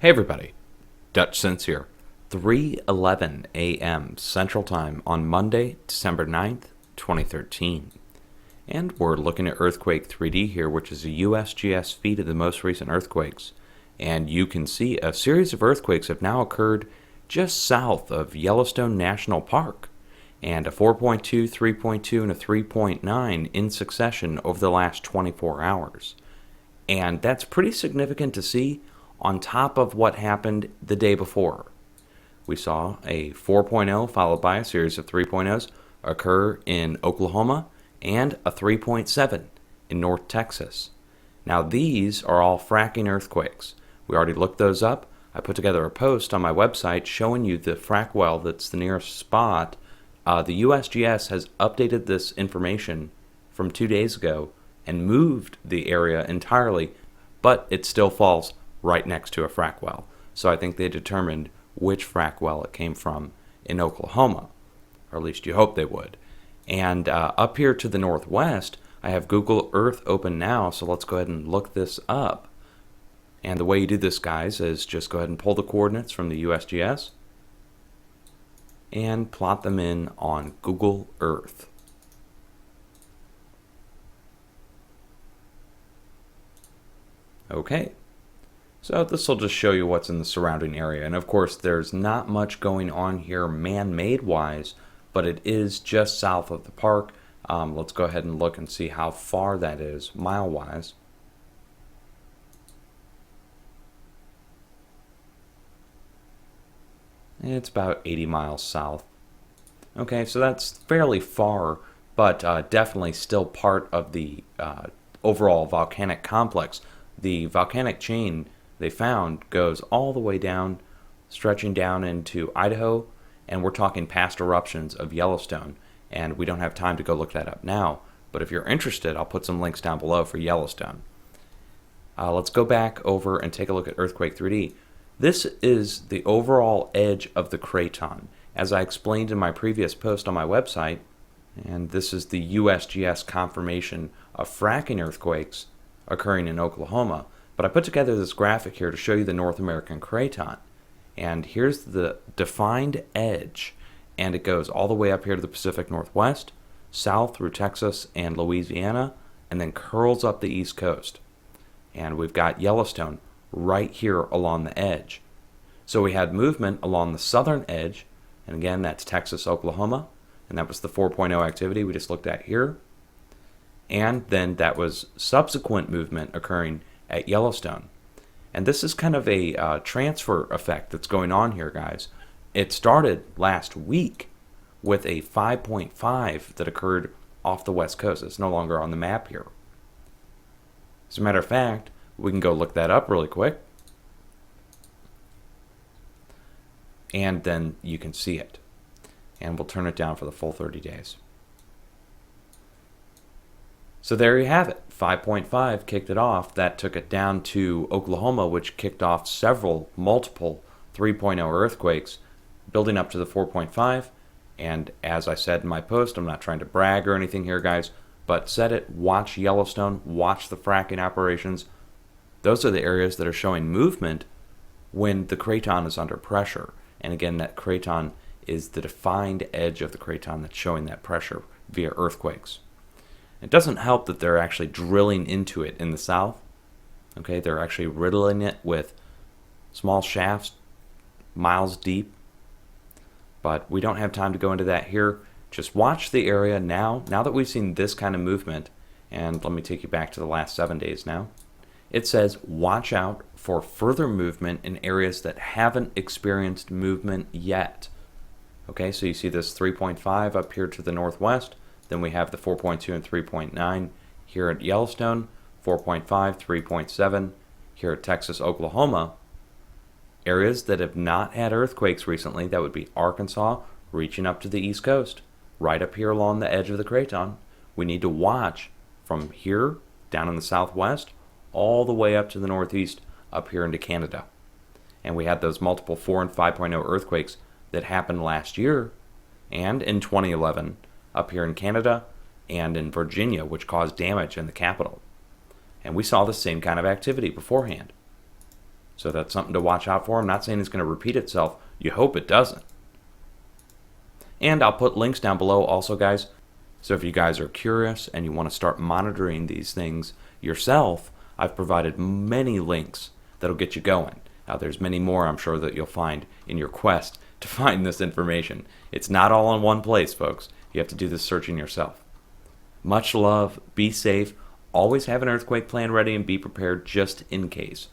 Hey everybody, dutchsinse here. 3:11 a.m. Central Time on Monday, December 9th, 2013. And we're looking at Earthquake 3D here, which is a USGS feed of the most recent earthquakes. And you can see a series of earthquakes have now occurred just south of Yellowstone National Park. And a 4.2, 3.2, and a 3.9 in succession over the last 24 hours. And that's pretty significant to see on top of what happened the day before. We saw a 4.0 followed by a series of 3.0s occur in Oklahoma and a 3.7 in North Texas. Now these are all fracking earthquakes. We already looked those up. I put together a post on my website showing you the frack well that's the nearest spot. The USGS has updated this information from 2 days ago and moved the area entirely, but it still falls right next to a frack well. So I think they determined which frack well it came from in Oklahoma, or at least you hope they would. And up here to the northwest, I have Google Earth open now, so let's go ahead and look this up. And the way you do this, guys, is just go ahead and pull the coordinates from the USGS and plot them in on Google Earth. Okay. So this will just show you what's in the surrounding area. And of course, there's not much going on here man-made wise, but it is just south of the park. Let's go ahead and look and see how far that is mile-wise. It's about 80 miles south. Okay, so that's fairly far, but definitely still part of the overall volcanic complex. The volcanic chain they found goes all the way down, stretching down into Idaho, and we're talking past eruptions of Yellowstone, and we don't have time to go look that up now, but if you're interested, I'll put some links down below for Yellowstone. Let's go back over and take a look at Earthquake 3D. This is the overall edge of the craton, as I explained in my previous post on my website, and this is the USGS confirmation of fracking earthquakes occurring in Oklahoma. But I put together this graphic here to show you the North American craton. And here's the defined edge. And it goes all the way up here to the Pacific Northwest, south through Texas and Louisiana, and then curls up the East Coast. And we've got Yellowstone right here along the edge. So we had movement along the southern edge, and again, that's Texas, Oklahoma, and that was the 4.0 activity we just looked at here. And then that was subsequent movement occurring at Yellowstone. And this is kind of a transfer effect that's going on here, guys. It started last week with a 5.5 that occurred off the west coast. It's no longer on the map here. As a matter of fact, we can go look that up really quick. And then you can see it. And we'll turn it down for the full 30 days. So there you have it. 5.5 kicked it off. That took it down to Oklahoma, which kicked off multiple 3.0 earthquakes, building up to the 4.5. And as I said in my post, I'm not trying to brag or anything here, guys, but said it, watch Yellowstone, watch the fracking operations. Those are the areas that are showing movement when the craton is under pressure. And again, that craton is the defined edge of the craton that's showing that pressure via earthquakes. It doesn't help that they're actually drilling into it in the south. Okay, they're actually riddling it with small shafts, miles deep. But we don't have time to go into that here. Just watch the area now that we've seen this kind of movement. And let me take you back to the last 7 days now. It says watch out for further movement in areas that haven't experienced movement yet. Okay, so you see this 3.5 up here to the northwest. Then we have the 4.2 and 3.9 here at Yellowstone, 4.5, 3.7 here at Texas, Oklahoma. Areas that have not had earthquakes recently, that would be Arkansas, reaching up to the East Coast, right up here along the edge of the craton. We need to watch from here down in the southwest all the way up to the northeast up here into Canada. And we had those multiple 4 and 5.0 earthquakes that happened last year and in 2011 up here in Canada and in Virginia, which caused damage in the capital. And we saw the same kind of activity beforehand. So that's something to watch out for. I'm not saying it's going to repeat itself. You hope it doesn't. And I'll put links down below also, guys. So if you guys are curious and you want to start monitoring these things yourself, I've provided many links that'll get you going. Now, there's many more I'm sure that you'll find in your quest to find this information. It's not all in one place, folks. You have to do this searching yourself. Much love. Be safe. Always have an earthquake plan ready and be prepared just in case.